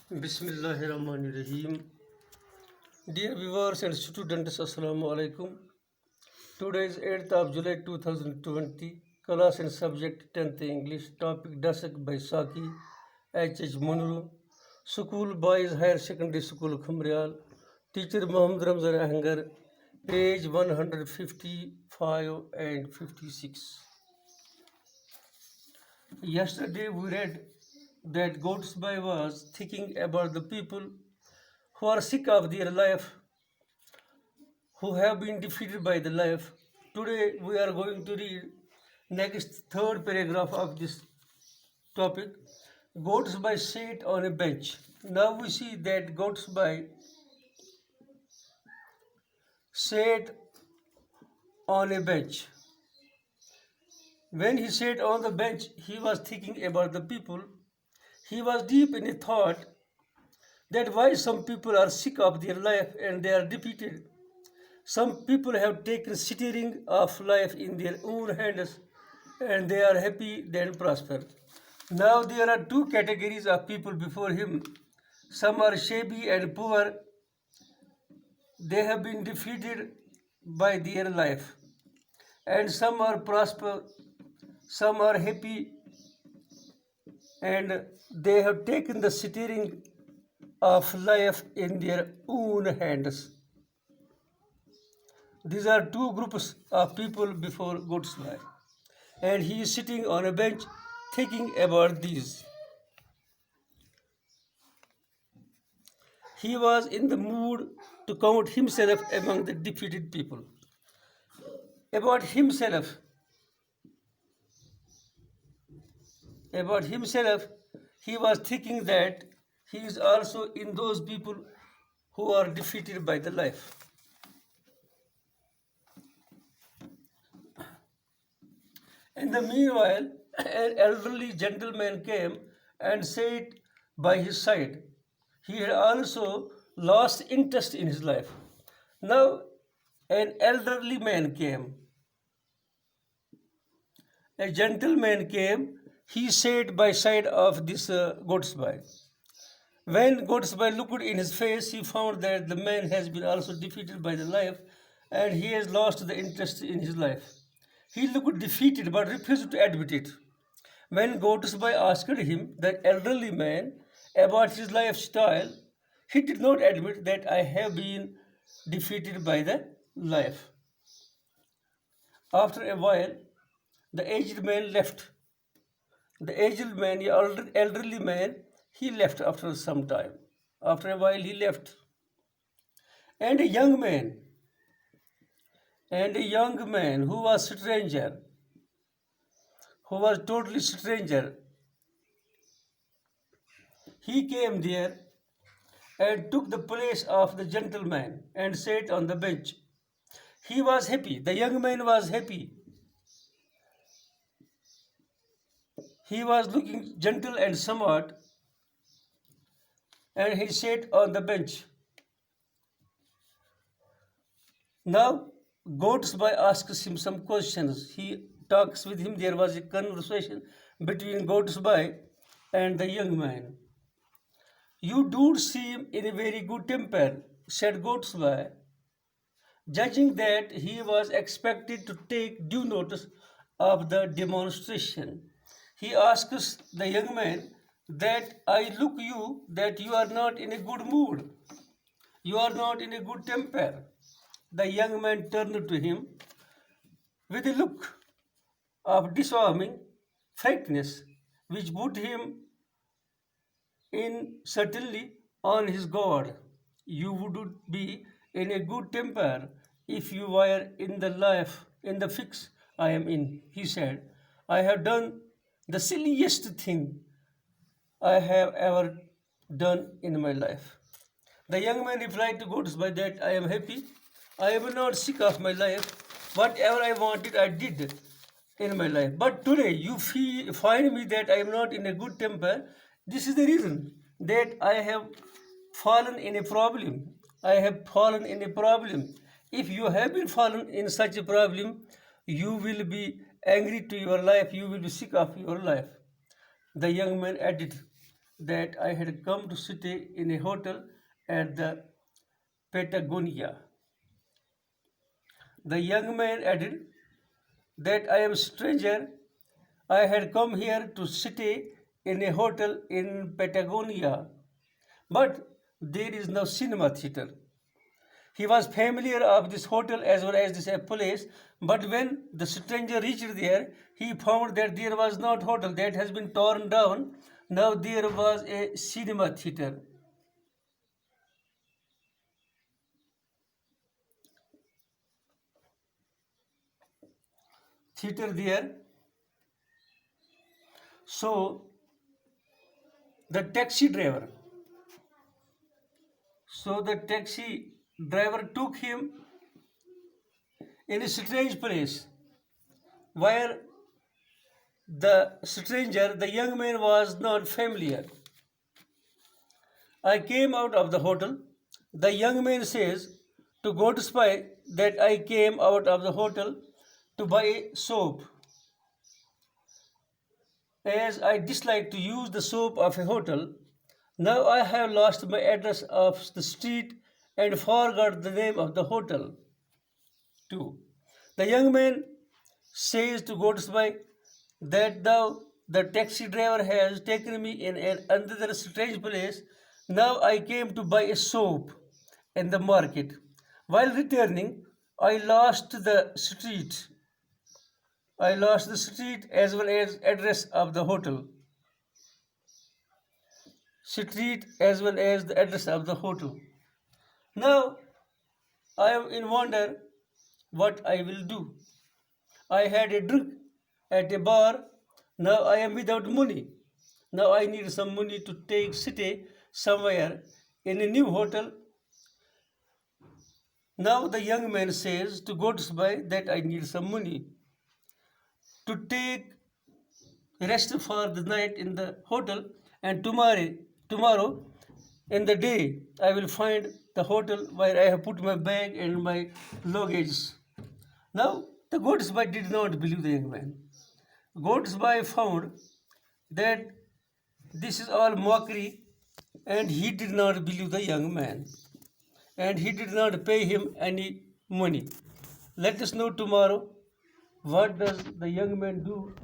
Bismillahirrahmanirrahim. Dear viewers and students, Assalamu alaikum. Today is 8th of July 2020. Class and subject 10th English. Topic Dasak by Saki H.H. Munru. School Boys Higher Secondary School Khumrial. Teacher Muhammad Ramzan Ahangar. Page 155 and 56. Yesterday we read that Godspell was thinking about the people who are sick of their life, who have been defeated by the life. Today we are going to read next third paragraph of this topic. Godspell sat on a bench. Now we see that Godspell sat on a bench. When he sat on the bench, he was thinking about the people. He was deep in a thought that why some people are sick of their life and they are defeated. Some people have taken steering of life in their own hands and they are happy and prosper. Now there are two categories of people before him. Some are shabby and poor. They have been defeated by their life. And some are prosper. Some are happy and they have taken the steering of life in their own hands. These are two groups of people before Godspell, and he is sitting on a bench thinking about these. He was in the mood to count himself among the defeated people. About himself, he was thinking that he is also in those people who are defeated by the life. In the meanwhile, an elderly gentleman came and sat by his side. He had also lost interest in his life. Now, an elderly man came. A gentleman came. He sat by side of this Godspell. When Godspell looked in his face, he found that the man has been also defeated by the life and he has lost the interest in his life. He looked defeated but refused to admit it. When Godspell asked him, the elderly man, about his lifestyle, he did not admit that I have been defeated by the life. After a while, the aged man left. The aged man, the elderly man, he left after some time. After a while, he left. And a young man who was stranger, who was totally stranger, he came there and took the place of the gentleman and sat on the bench. He was happy. The young man was happy. He was looking gentle and smart, and he sat on the bench. Now, Godspell asks him some questions. He talks with him. There was a conversation between Godspell and the young man. You do seem in a very good temper, said Godspell, judging that he was expected to take due notice of the demonstration. He asks the young man that I look you that you are not in a good mood. You are not in a good temper. The young man turned to him with a look of disarming frankness, which put him in certainly on his guard. You would be in a good temper if you were in the fix I am in, he said. I have done the silliest thing I have ever done in my life. The young man replied to Godspell that I am happy. I am not sick of my life. Whatever I wanted, I did in my life. But today you find me that I am not in a good temper. This is the reason that I have fallen in a problem. I have fallen in a problem. If you have been fallen in such a problem, you will be angry to your life. You will be sick of your life. The young man added, that I had come to stay in a hotel at the Patagonia. The young man added that I am a stranger. I had come here to stay in a hotel in Patagonia, but there is no cinema theater. He was familiar of this hotel as well as this place, but when the stranger reached there, he found that there was not hotel, that has been torn down. Now there was a cinema theater. Theater there. So the taxi driver. So the taxi driver took him in a strange place where the young man was not familiar. I came out of the hotel. The young man says to go to spy that I came out of the hotel to buy soap. As I dislike to use the soap of a hotel, now I have lost my address of the street and forgot the name of the hotel too. The young man says to Godsby that now the taxi driver has taken me in another strange place. Now I came to buy a soap in the market. While returning, I lost the street. I lost the street as well as address of the hotel. Street as well as the address of the hotel. Now I am in wonder what I will do. I had a drink at a bar. Now I am without money. Now I need some money to stay somewhere in a new hotel. Now the young man says to Godsby that I need some money to take rest for the night in the hotel, and tomorrow in the day I will find the hotel where I have put my bag and my luggage. Now the Godsby did not believe the young man. Godsby found that this is all mockery, and he did not believe the young man, and he did not pay him any money. Let us know tomorrow what does the young man do